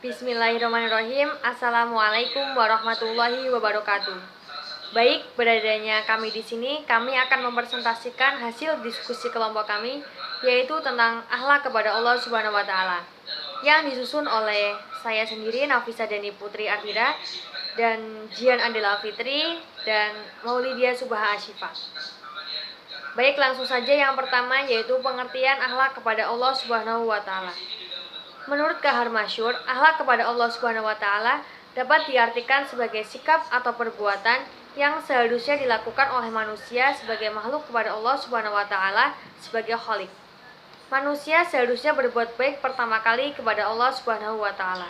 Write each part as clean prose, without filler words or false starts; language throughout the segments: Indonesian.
Bismillahirrahmanirrahim. Assalamualaikum warahmatullahi wabarakatuh. Baik, beradanya kami di sini, kami akan mempresentasikan hasil diskusi kelompok kami, yaitu tentang akhlak kepada Allah Subhanahu wa taala, yang disusun oleh saya sendiri, Nafisa Dani Putri Ardira, dan Jian Andela Fitri, dan Maulidia Subha Asyifa. Baik, langsung saja yang pertama, yaitu pengertian akhlak kepada Allah Subhanahu wa taala. Menurut Kahar Masyur, akhlak kepada Allah Subhanahu wa taala dapat diartikan sebagai sikap atau perbuatan yang seharusnya dilakukan oleh manusia sebagai makhluk kepada Allah Subhanahu wa taala sebagai khalik. Manusia seharusnya berbuat baik pertama kali kepada Allah Subhanahu wa taala.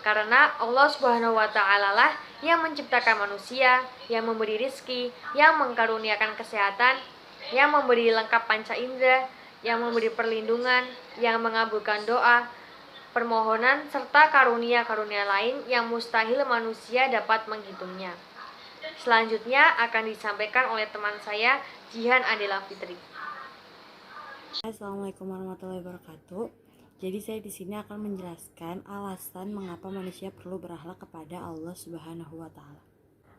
Karena Allah Subhanahu wa taala lah yang menciptakan manusia, yang memberi rizki, yang mengkaruniakan kesehatan, yang memberi lengkap panca indera, yang memberi perlindungan, yang mengabulkan doa, permohonan, serta karunia-karunia lain yang mustahil manusia dapat menghitungnya. Selanjutnya akan disampaikan oleh teman saya, Jihan Andela Fitri. Assalamualaikum warahmatullahi wabarakatuh. Jadi saya di sini akan menjelaskan alasan mengapa manusia perlu berakhlak kepada Allah Subhanahu wa taala.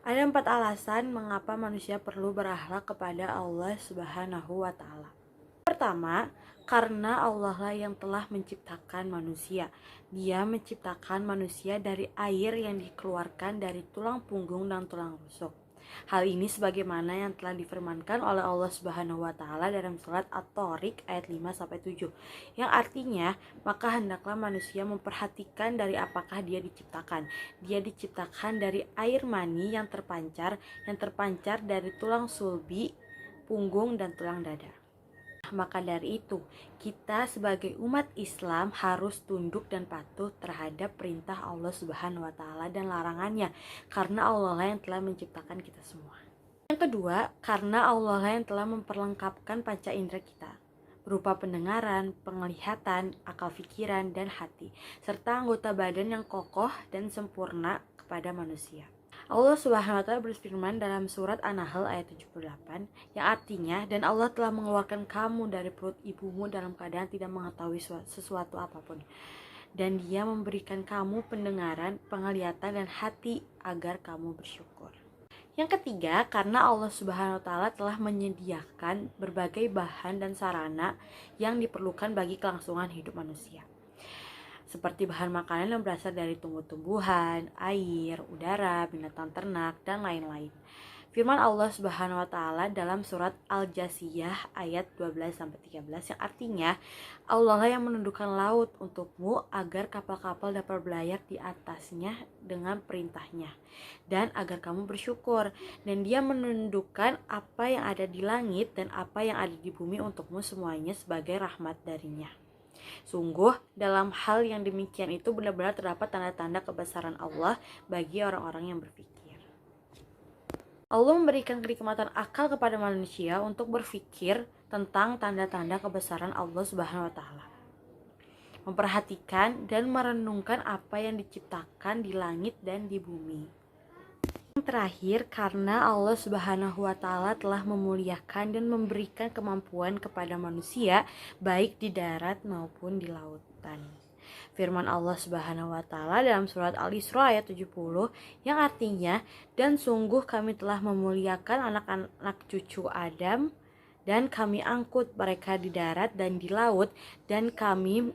Ada 4 alasan mengapa manusia perlu berakhlak kepada Allah Subhanahu wa taala. Pertama, karena Allah lah yang telah menciptakan manusia. Dia menciptakan manusia dari air yang dikeluarkan dari tulang punggung dan tulang rusuk. Hal ini sebagaimana yang telah difirmankan oleh Allah Subhanahu wa taala dalam surat At-Thariq ayat 5-7, yang artinya, maka hendaklah manusia memperhatikan dari apakah dia diciptakan. Dia diciptakan dari air mani yang terpancar dari tulang sulbi, punggung dan tulang dada. Maka dari itu, kita sebagai umat Islam harus tunduk dan patuh terhadap perintah Allah Subhanahu wa taala dan larangannya, karena Allah lah yang telah menciptakan kita semua. Yang kedua, karena Allah lah yang telah memperlengkapkan panca indera kita, berupa pendengaran, penglihatan, akal pikiran, dan hati, serta anggota badan yang kokoh dan sempurna kepada manusia. Allah Subhanahu wa taala berfirman dalam surat An-Nahl ayat 78, yang artinya, dan Allah telah mengeluarkan kamu dari perut ibumu dalam keadaan tidak mengetahui sesuatu apapun, dan Dia memberikan kamu pendengaran, penglihatan, dan hati agar kamu bersyukur. Yang ketiga, karena Allah Subhanahu wa taala telah menyediakan berbagai bahan dan sarana yang diperlukan bagi kelangsungan hidup manusia, seperti bahan makanan yang berasal dari tumbuh-tumbuhan, air, udara, binatang ternak, dan lain-lain. Firman Allah Subhanahu wa taala dalam surat Al-Jasiyah ayat 12-13, yang artinya, Allah lah yang menundukkan laut untukmu agar kapal-kapal dapat berlayar di atasnya dengan perintahnya, dan agar kamu bersyukur. Dan Dia menundukkan apa yang ada di langit dan apa yang ada di bumi untukmu semuanya sebagai rahmat darinya. Sungguh, dalam hal yang demikian itu benar-benar terdapat tanda-tanda kebesaran Allah bagi orang-orang yang berpikir. Allah memberikan kenikmatan akal kepada manusia untuk berpikir tentang tanda-tanda kebesaran Allah Subhanahu wa taala, memperhatikan dan merenungkan apa yang diciptakan di langit dan di bumi. Yang terakhir, karena Allah Subhanahu wa taala telah memuliakan dan memberikan kemampuan kepada manusia baik di darat maupun di lautan. Firman Allah Subhanahu wa taala dalam surat Al-Isra ayat 70, yang artinya, dan sungguh kami telah memuliakan anak-anak cucu Adam, dan kami angkut mereka di darat dan di laut, dan kami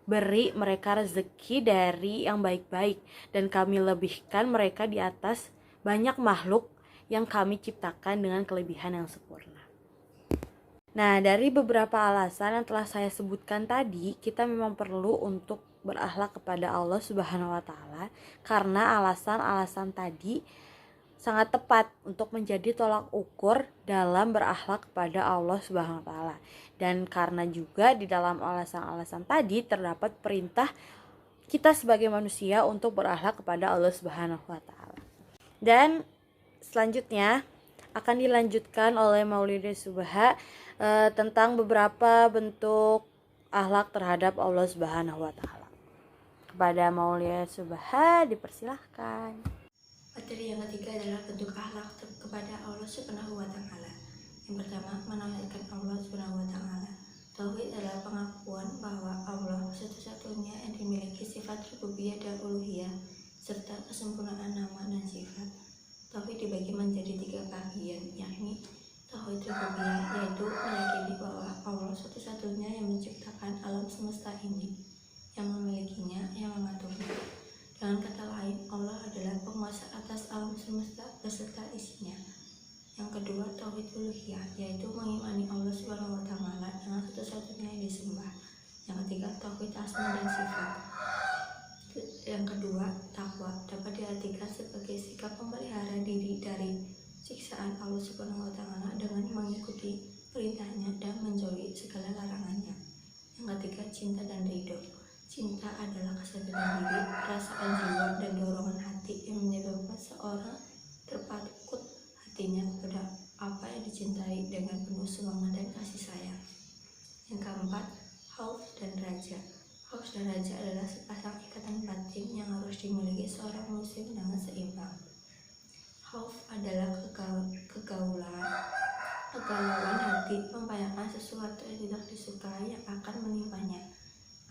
beri mereka rezeki dari yang baik-baik, dan kami lebihkan mereka di atas banyak makhluk yang kami ciptakan dengan kelebihan yang sempurna. Nah, dari beberapa alasan yang telah saya sebutkan tadi, kita memang perlu untuk berakhlak kepada Allah Subhanahu wa taala, karena alasan-alasan tadi sangat tepat untuk menjadi tolak ukur dalam berakhlak kepada Allah Subhanahu wa taala. Dan karena juga di dalam alasan-alasan tadi terdapat perintah kita sebagai manusia untuk berakhlak kepada Allah Subhanahu wa taala. Dan selanjutnya akan dilanjutkan oleh Maulidia Subha tentang beberapa bentuk akhlak terhadap Allah Subhanahu wa taala. Kepada Maulidia Subha dipersilahkan. Materi yang ketiga adalah bentuk akhlak kepada Allah Subhanahu wa taala. Yang pertama, menauhidkan Allah Subhanahu wa taala. Tauhid adalah pengakuan bahwa Allah satu-satunya yang dimiliki sifat sifat rububiyah dan uluhiyah, serta kesempurnaan nama dan sifat. Tauhid dibagi menjadi 3 bagian, yakni tauhid rububiyah, yaitu meyakini bahwa Allah satu-satunya yang menciptakan alam semesta ini, yang memilikinya, yang mengaturnya. Dengan kata lain, Allah adalah penguasa atas alam semesta beserta isinya. Yang kedua, tauhid uluhiyah, yaitu mengimani Allah Subhanahu wa taala dengan satu-satunya yang disembah. Yang ketiga, tauhid asma dan sifat. Yang kedua, takwa dapat diartikan sebagai sikap memelihara diri dari siksaan Allah Subhanahu wa taala dengan mengikuti perintahnya dan menjauhi segala larangannya. Yang ketiga, cinta dan ridho. Cinta adalah kesadaran diri, perasaan jiwa, dan dorongan hati yang menyebabkan seorang terpaku hatinya kepada apa yang dicintai dengan penuh semangat dan kasih sayang. Yang keempat, khauf dan raja. Khauf dan raja adalah sepasang ikatan batin yang harus dimiliki seorang muslim dengan seimbang. Khauf adalah kegalauan hati, membayangkan sesuatu yang tidak disukai yang akan menimpanya,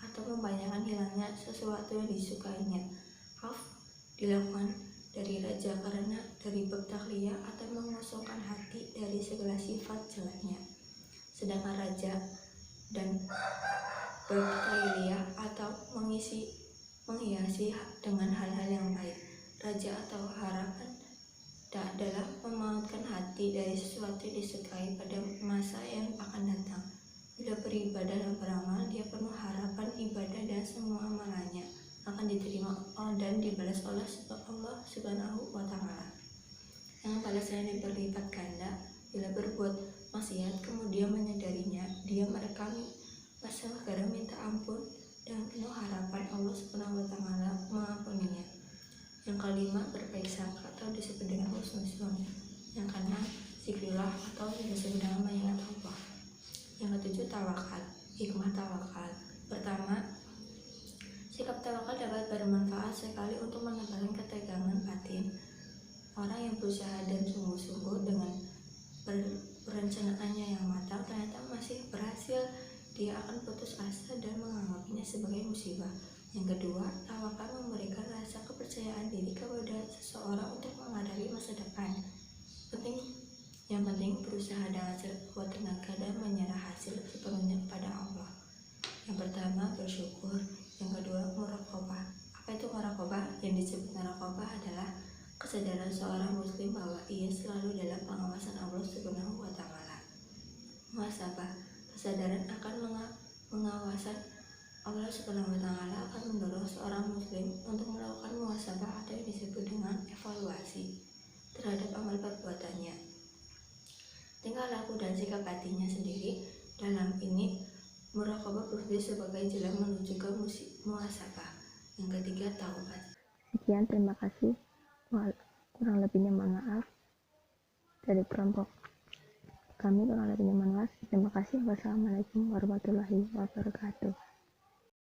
atau membayangkan hilangnya sesuatu yang disukainya. Khauf dilakukan dari raja karena dari bab takliyah atau mengosongkan hati dari segala sifat jeleknya. Sedangkan raja dan bab takliyah atau menghiasi dengan hal-hal yang baik. Raja atau harapan adalah memautkan hati dari sesuatu yang disukai pada masa yang akan datang. Bila beribadah dan beramal, dia penuh harapan ibadah dan semua amalannya akan diterima dan dibalas oleh Allah Subhanahu wa taala. Yang balasannya berlipat ganda. Bila berbuat maksiat kemudian menyadarinya, dia merekami masa negara minta ampun dan penuh harapan Allah Subhanahu wa taala mengampuninya. Yang kelima, berbaik sangka atau disebut dengan husnuzon. Yang keenam, zikrillah atau disebut dengan mengingat Allah. Yang ketujuh, tawakal. Hikmah tawakal. Pertama, sikap tawakal dapat bermanfaat sekali untuk menebalkan ketegangan batin. Orang yang berusaha dan sungguh-sungguh dengan perencanaannya yang matang ternyata masih berhasil, dia akan putus asa dan menganggapnya sebagai musibah. Yang kedua, tawakal memberikan rasa kepercayaan diri kepada seseorang untuk menghadapi masa depan. Yang penting berusaha dengan sekuat tenaga dan menyerah hasil sepenuhnya kepada Allah. Yang pertama, bersyukur. Yang kedua, muraqabah. Apa itu muraqabah? Yang disebut muraqabah adalah kesadaran seorang muslim bahwa ia selalu dalam pengawasan Allah Subhanahu wa taala. Muhasabah, kesadaran akan pengawasan Allah Subhanahu wa taala akan mendorong seorang muslim untuk melakukan muhasabah atau yang disebut dengan evaluasi terhadap amal perbuatannya, tingkah laku dan sikap batinnya sendiri. Dalam ini, muraqabah berfungsi sebagai jalan menuju ke muhasabah. Yang ketiga, taubat. Sekian, terima kasih. Kurang lebihnya mohon maaf. Dari kelompok kami kurang lebihnya mohon maaf. Terima kasih. Wassalamualaikum warahmatullahi wabarakatuh.